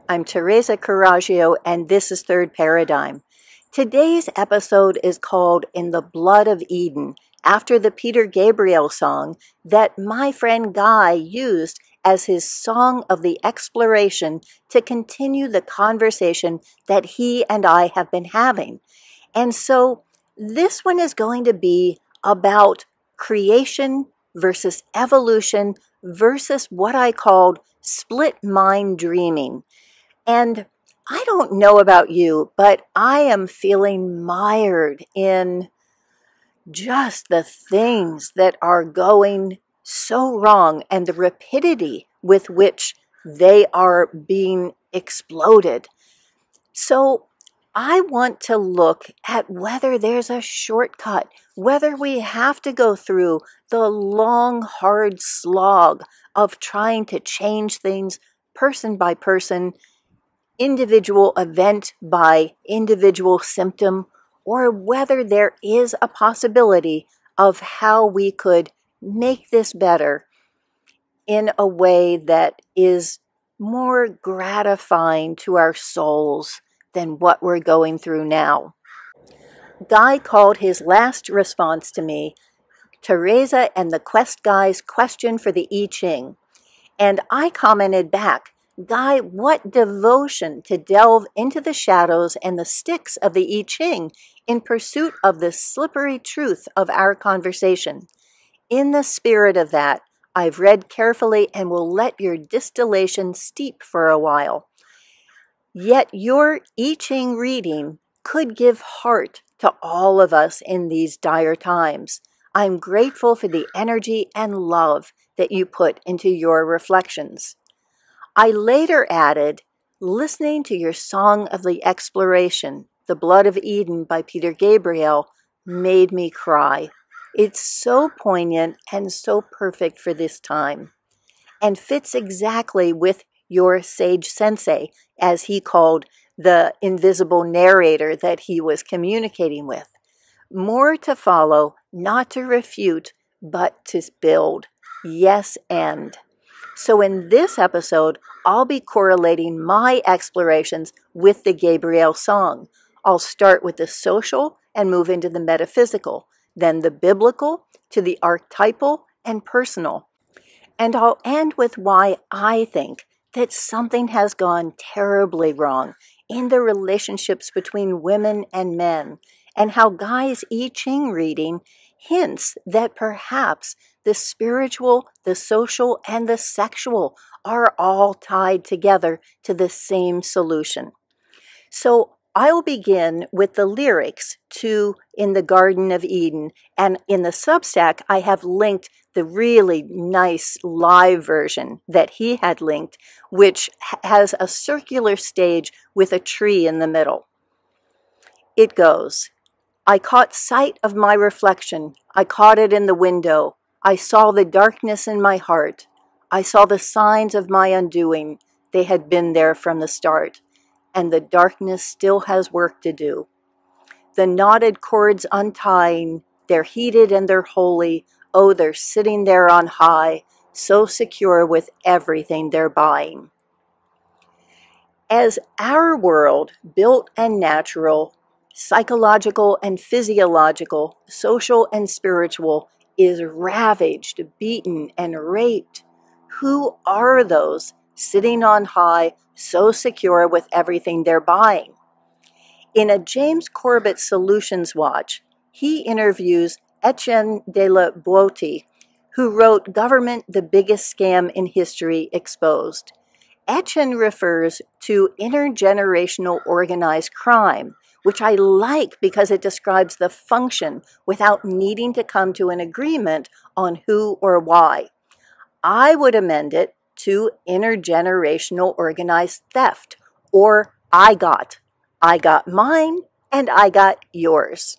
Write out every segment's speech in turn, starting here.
I'm Teresa Coraggio, and this is Third Paradigm. Today's episode is called In the Blood of Eden, after the Peter Gabriel song that my friend Guy used as his song of the exploration to continue the conversation that he and I have been having. And so this one is going to be about creation versus evolution versus what I called split mind dreaming. And I don't know about you, but I am feeling mired in just the things that are going so wrong and the rapidity with which they are being exploded. So I want to look at whether there's a shortcut, whether we have to go through the long, hard slog of trying to change things person by person, individual event by individual symptom, or whether there is a possibility of how we could make this better in a way that is more gratifying to our souls than what we're going through now. Guy called his last response to me, Teresa and the Quest Guy's question for the I Ching. And I commented back, Guy, what devotion to delve into the shadows and the sticks of the I Ching in pursuit of the slippery truth of our conversation. In the spirit of that, I've read carefully and will let your distillation steep for a while. Yet your I Ching reading could give heart to all of us in these dire times. I'm grateful for the energy and love that you put into your reflections. I later added, listening to your Song of the Exploration, The Blood of Eden by Peter Gabriel, made me cry. It's so poignant and so perfect for this time, and fits exactly with your sage sensei, as he called the invisible narrator that he was communicating with. More to follow, not to refute, but to build. Yes, and. So in this episode, I'll be correlating my explorations with the Gabriel song. I'll start with the social and move into the metaphysical, then the biblical to the archetypal and personal. And I'll end with why I think that something has gone terribly wrong in the relationships between women and men, and how Guy's I Ching reading hints that perhaps the spiritual, the social, and the sexual are all tied together to the same solution. So I'll begin with the lyrics to In the Garden of Eden, and in the Substack I have linked the really nice live version that he had linked, which has a circular stage with a tree in the middle. It goes, I caught sight of my reflection. I caught it in the window. I saw the darkness in my heart. I saw the signs of my undoing. They had been there from the start, and the darkness still has work to do. The knotted cords untying, they're heated and they're holy. Oh, they're sitting there on high, so secure with everything they're buying. As our world, built and natural, psychological and physiological, social and spiritual, is ravaged, beaten, and raped, who are those sitting on high, so secure with everything they're buying? In a James Corbett Solutions Watch, he interviews Etienne de la Boetie, who wrote Government, the Biggest Scam in History Exposed. Etienne refers to intergenerational organized crime, which I like because it describes the function without needing to come to an agreement on who or why. I would amend it to intergenerational organized theft, or I got mine and I got yours.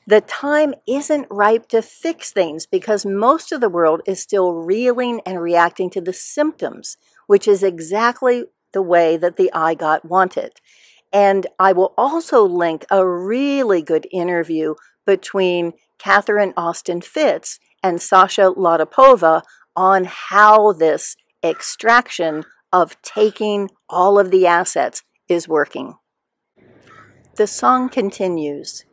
The time isn't ripe to fix things because most of the world is still reeling and reacting to the symptoms, which is exactly the way that the I got wanted. And I will also link a really good interview between Catherine Austin Fitz and Sasha Latapova on how this extraction of taking all of the assets is working. The song continues.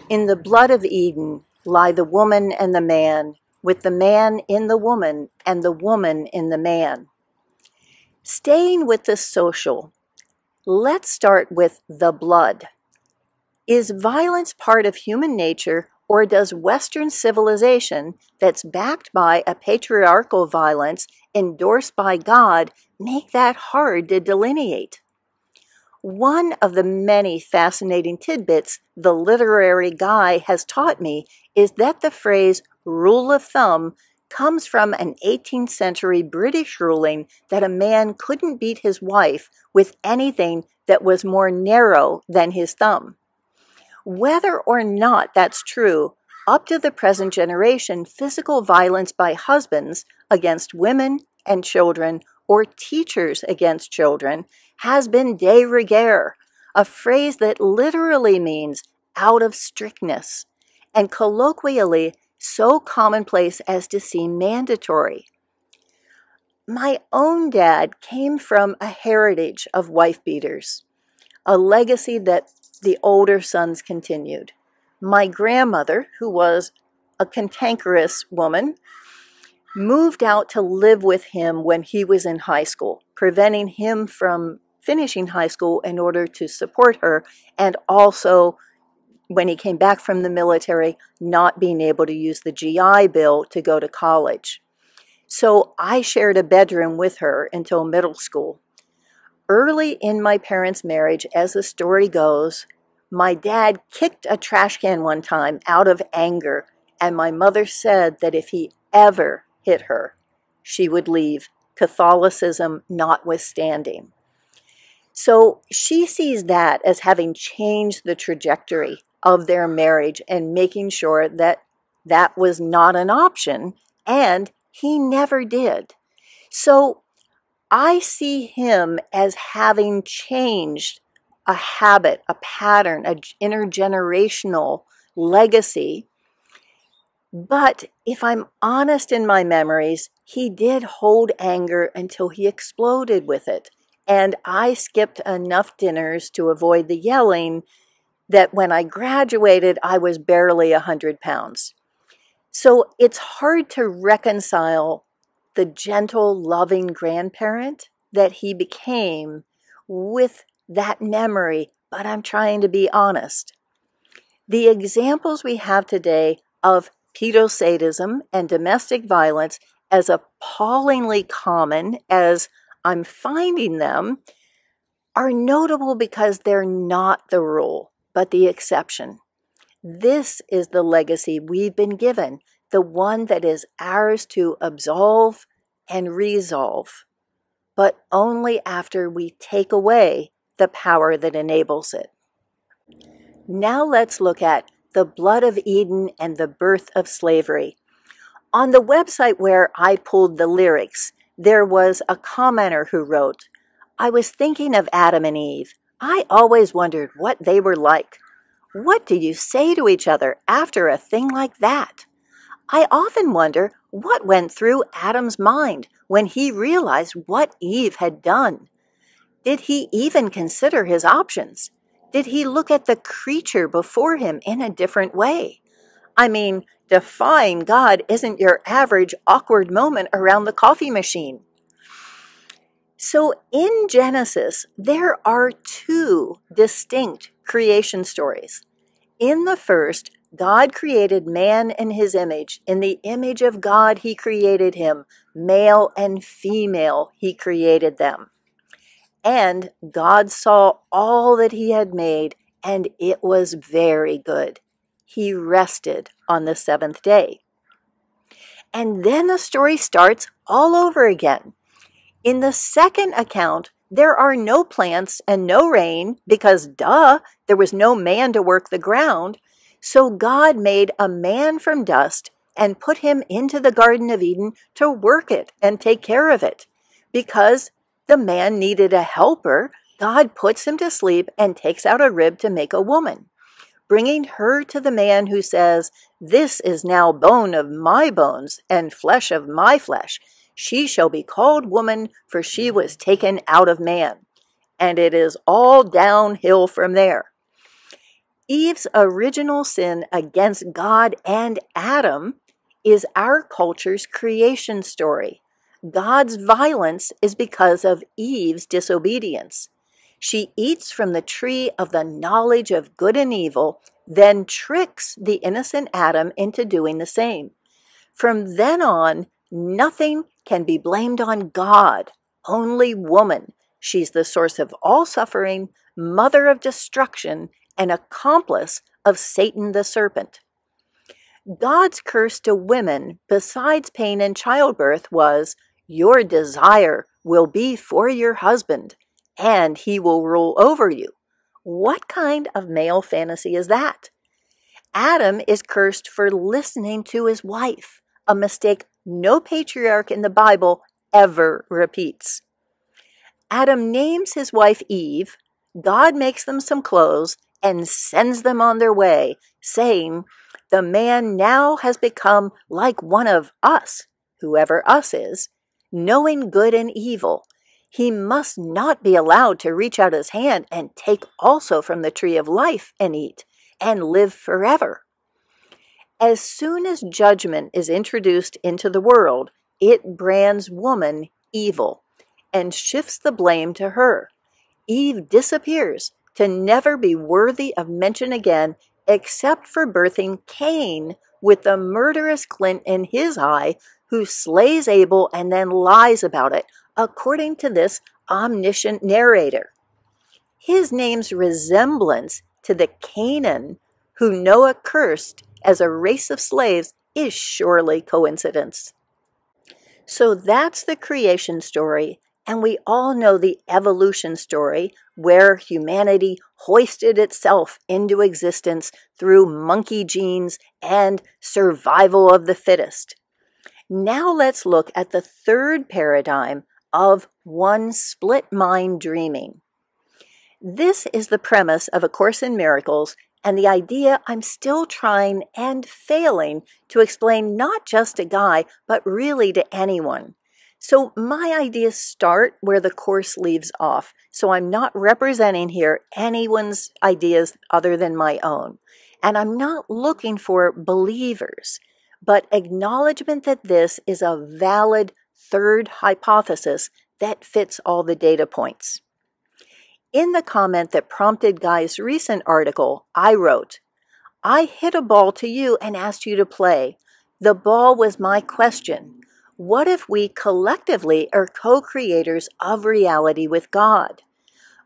In the blood of Eden lie the woman and the man, with the man in the woman and the woman in the man. Staying with the social, let's start with the blood. Is violence part of human nature, or does Western civilization that's backed by a patriarchal violence endorsed by God make that hard to delineate? One of the many fascinating tidbits the literary guy has taught me is that the phrase rule of thumb comes from an 18th century British ruling that a man couldn't beat his wife with anything that was more narrow than his thumb. Whether or not that's true, up to the present generation, physical violence by husbands against women and children or teachers against children has been de rigueur, a phrase that literally means out of strictness, and colloquially so commonplace as to seem mandatory. My own dad came from a heritage of wife beaters, a legacy that the older sons continued. My grandmother, who was a cantankerous woman, moved out to live with him when he was in high school, preventing him from finishing high school in order to support her, and also, when he came back from the military, not being able to use the GI Bill to go to college. So I shared a bedroom with her until middle school. Early in my parents' marriage, as the story goes, my dad kicked a trash can one time out of anger, and my mother said that if he ever hit her, she would leave, Catholicism notwithstanding. So she sees that as having changed the trajectory of their marriage and making sure that that was not an option, and he never did. So I see him as having changed a habit, a pattern, an intergenerational legacy. But if I'm honest in my memories, he did hold anger until he exploded with it. And I skipped enough dinners to avoid the yelling that when I graduated, I was barely 100 pounds. So it's hard to reconcile the gentle, loving grandparent that he became with that memory, but I'm trying to be honest. The examples we have today of pedosadism and domestic violence, as appallingly common as I'm finding them, are notable because they're not the rule, but the exception. This is the legacy we've been given, the one that is ours to absolve and resolve, but only after we take away the power that enables it. Now let's look at the blood of Eden and the birth of slavery. On the website where I pulled the lyrics, there was a commenter who wrote, "I was thinking of Adam and Eve. I always wondered what they were like. What do you say to each other after a thing like that? I often wonder what went through Adam's mind when he realized what Eve had done. Did he even consider his options? Did he look at the creature before him in a different way? I mean, defying God isn't your average awkward moment around the coffee machine." So in Genesis, there are two distinct creation stories. In the first, God created man in his image. In the image of God, he created him. Male and female, he created them. And God saw all that he had made, and it was very good. He rested on the seventh day. And then the story starts all over again. In the second account, there are no plants and no rain because, duh, there was no man to work the ground. So God made a man from dust and put him into the Garden of Eden to work it and take care of it. Because the man needed a helper, God puts him to sleep and takes out a rib to make a woman, bringing her to the man who says, "This is now bone of my bones and flesh of my flesh. She shall be called woman, for she was taken out of man. And it is all downhill from there. Eve's original sin against God and Adam is our culture's creation story. God's violence is because of Eve's disobedience. She eats from the tree of the knowledge of good and evil, then tricks the innocent Adam into doing the same. From then on, nothing can be blamed on God, only woman. She's the source of all suffering, mother of destruction, and accomplice of Satan the serpent. God's curse to women, besides pain and childbirth, was, "Your desire will be for your husband, and he will rule over you." What kind of male fantasy is that? Adam is cursed for listening to his wife, a mistake no patriarch in the Bible ever repeats. Adam names his wife Eve, God makes them some clothes, and sends them on their way, saying, "The man now has become like one of us," whoever us is, knowing good and evil. He must not be allowed to reach out his hand and take also from the tree of life and eat, and live forever. As soon as judgment is introduced into the world, it brands woman evil and shifts the blame to her. Eve disappears to never be worthy of mention again, except for birthing Cain with the murderous glint in his eye, who slays Abel and then lies about it, according to this omniscient narrator. His name's resemblance to the Canaan who Noah cursed as a race of slaves is surely coincidence. So that's the creation story, and we all know the evolution story, where humanity hoisted itself into existence through monkey genes and survival of the fittest. Now let's look at the third paradigm of one split mind dreaming. This is the premise of A Course in Miracles, and the idea I'm still trying and failing to explain not just to Guy, but really to anyone. So my ideas start where the Course leaves off, so I'm not representing here anyone's ideas other than my own. And I'm not looking for believers, but acknowledgement that this is a valid third hypothesis that fits all the data points. In the comment that prompted Guy's recent article, I wrote, "I hit a ball to you and asked you to play. The ball was my question. What if we collectively are co-creators of reality with God?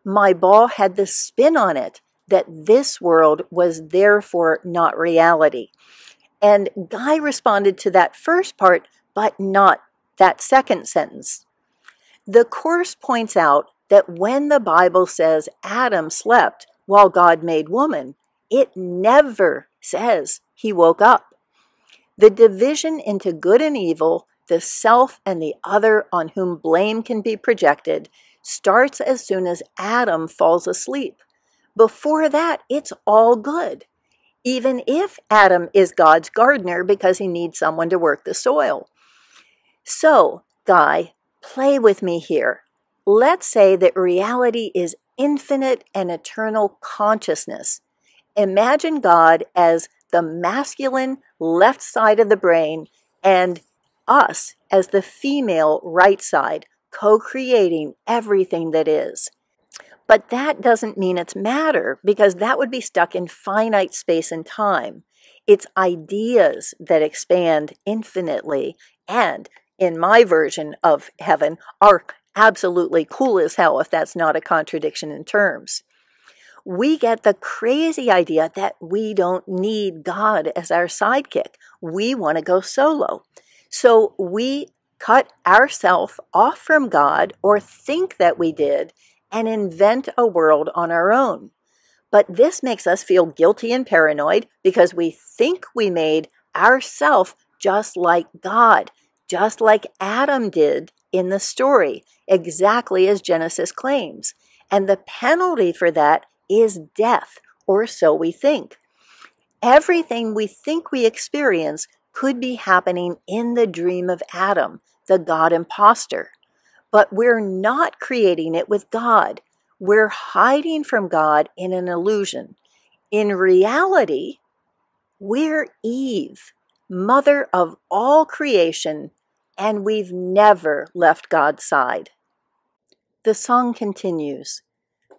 My ball had the spin on it that this world was therefore not reality." And Guy responded to that first part, but not that second sentence. The Course points out that when the Bible says Adam slept while God made woman, it never says he woke up. The division into good and evil, the self and the other on whom blame can be projected, starts as soon as Adam falls asleep. Before that, it's all good, even if Adam is God's gardener because he needs someone to work the soil. So, Guy, play with me here. Let's say that reality is infinite and eternal consciousness. Imagine God as the masculine left side of the brain and us as the female right side, co-creating everything that is. But that doesn't mean it's matter, because that would be stuck in finite space and time. It's ideas that expand infinitely, and in my version of heaven, are absolutely cool as hell, if that's not a contradiction in terms. We get the crazy idea that we don't need God as our sidekick. We want to go solo. So we cut ourselves off from God, or think that we did, and invent a world on our own. But this makes us feel guilty and paranoid because we think we made ourselves just like God, just like Adam did in the story, exactly as Genesis claims. And the penalty for that is death, or so we think. Everything we think we experience could be happening in the dream of Adam, the God imposter. But we're not creating it with God. We're hiding from God in an illusion. In reality, we're Eve, mother of all creation, and we've never left God's side. The song continues.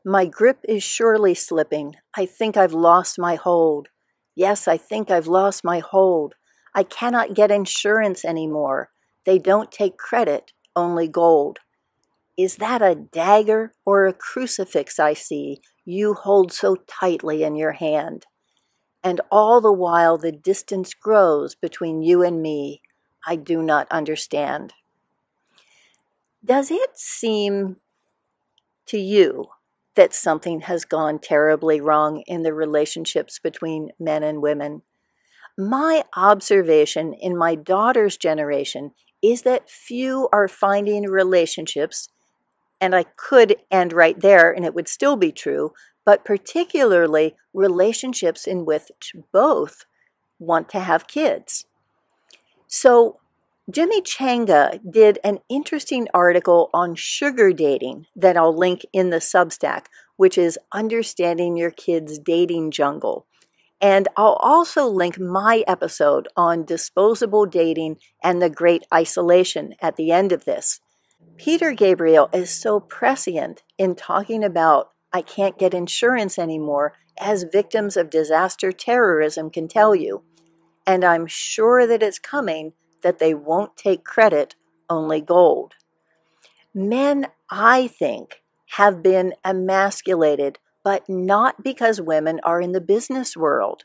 My grip is surely slipping. I think I've lost my hold. Yes, I think I've lost my hold. I cannot get insurance anymore. They don't take credit, only gold. Is that a dagger or a crucifix I see you hold so tightly in your hand? And all the while the distance grows between you and me. I do not understand. Does it seem to you that something has gone terribly wrong in the relationships between men and women? My observation in my daughter's generation is that few are finding relationships, and I could end right there and it would still be true, but particularly relationships in which both want to have kids. So Jimmy Changa did an interesting article on sugar dating that I'll link in the Substack, which is Understanding Your Kids' Dating Jungle. And I'll also link my episode on disposable dating and the great isolation at the end of this. Peter Gabriel is so prescient in talking about I can't get insurance anymore, as victims of disaster terrorism can tell you. And I'm sure that it's coming, that they won't take credit, only gold. Men, I think, have been emasculated, but not because women are in the business world,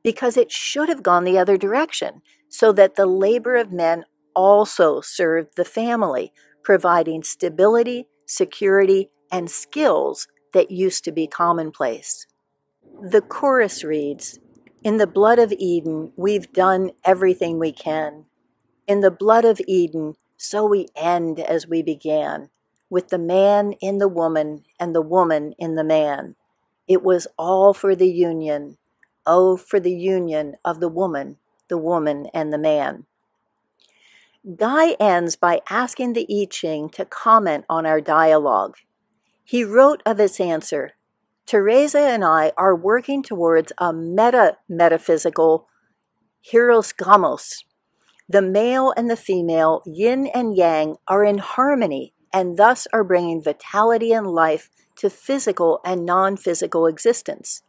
because it should have gone the other direction, so that the labor of men also served the family, providing stability, security, and skills that used to be commonplace. The chorus reads, in the blood of Eden, we've done everything we can. In the blood of Eden, so we end as we began, with the man in the woman and the woman in the man. It was all for the union. Oh, for the union of the woman and the man. Guy ends by asking the I Ching to comment on our dialogue. He wrote of its answer, Teresa and I are working towards a metaphysical hierosgamos. The male and the female, yin and yang, are in harmony and thus are bringing vitality and life to physical and non-physical existence.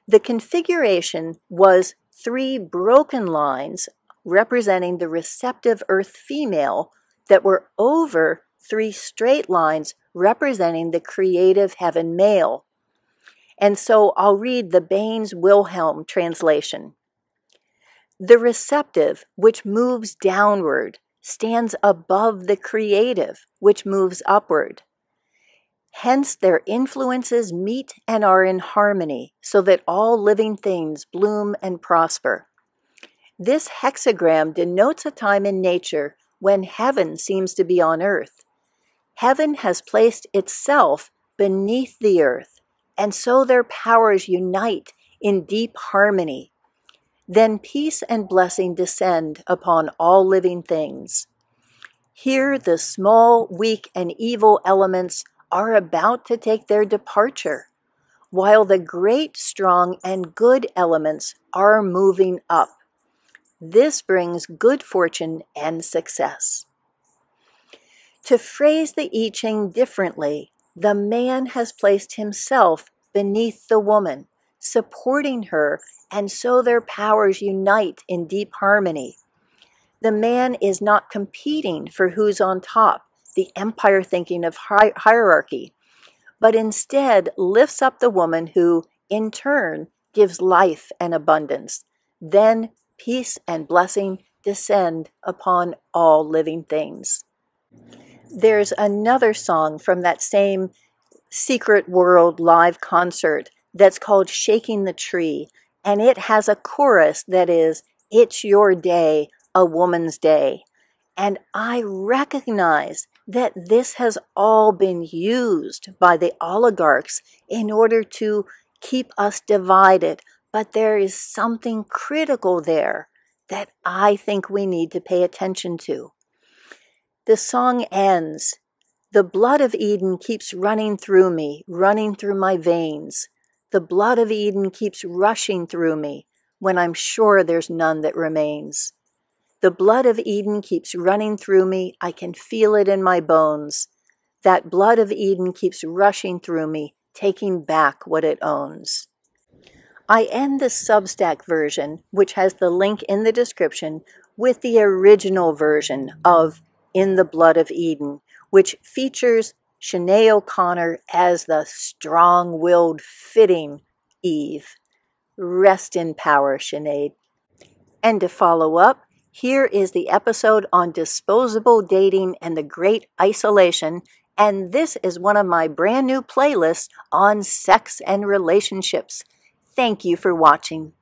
The configuration was 3 broken lines representing the receptive earth female that were over 3 straight lines representing the creative heaven male. And so I'll read the Baines-Wilhelm translation. The receptive, which moves downward, stands above the creative, which moves upward. Hence their influences meet and are in harmony, so that all living things bloom and prosper. This hexagram denotes a time in nature when heaven seems to be on earth. Heaven has placed itself beneath the earth, and so their powers unite in deep harmony. Then peace and blessing descend upon all living things. Here the small, weak, and evil elements are about to take their departure, while the great, strong, and good elements are moving up. This brings good fortune and success. To phrase the I Ching differently, the man has placed himself beneath the woman, supporting her, and so their powers unite in deep harmony. The man is not competing for who's on top, the empire thinking of hierarchy, but instead lifts up the woman who, in turn, gives life and abundance. Then peace and blessing descend upon all living things. There's another song from that same Secret World live concert that's called Shaking the Tree, and it has a chorus that is, it's your day, a woman's day. And I recognize that this has all been used by the oligarchs in order to keep us divided, but there is something critical there that I think we need to pay attention to. The song ends. The blood of Eden keeps running through me, running through my veins. The blood of Eden keeps rushing through me when I'm sure there's none that remains. The blood of Eden keeps running through me, I can feel it in my bones. That blood of Eden keeps rushing through me, taking back what it owns. I end the Substack version, which has the link in the description, with the original version of In the Blood of Eden, which features Sinead O'Connor as the strong-willed, fitting Eve. Rest in power, Sinead. And to follow up, here is the episode on disposable dating and the great isolation, and this is one of my brand new playlists on sex and relationships. Thank you for watching.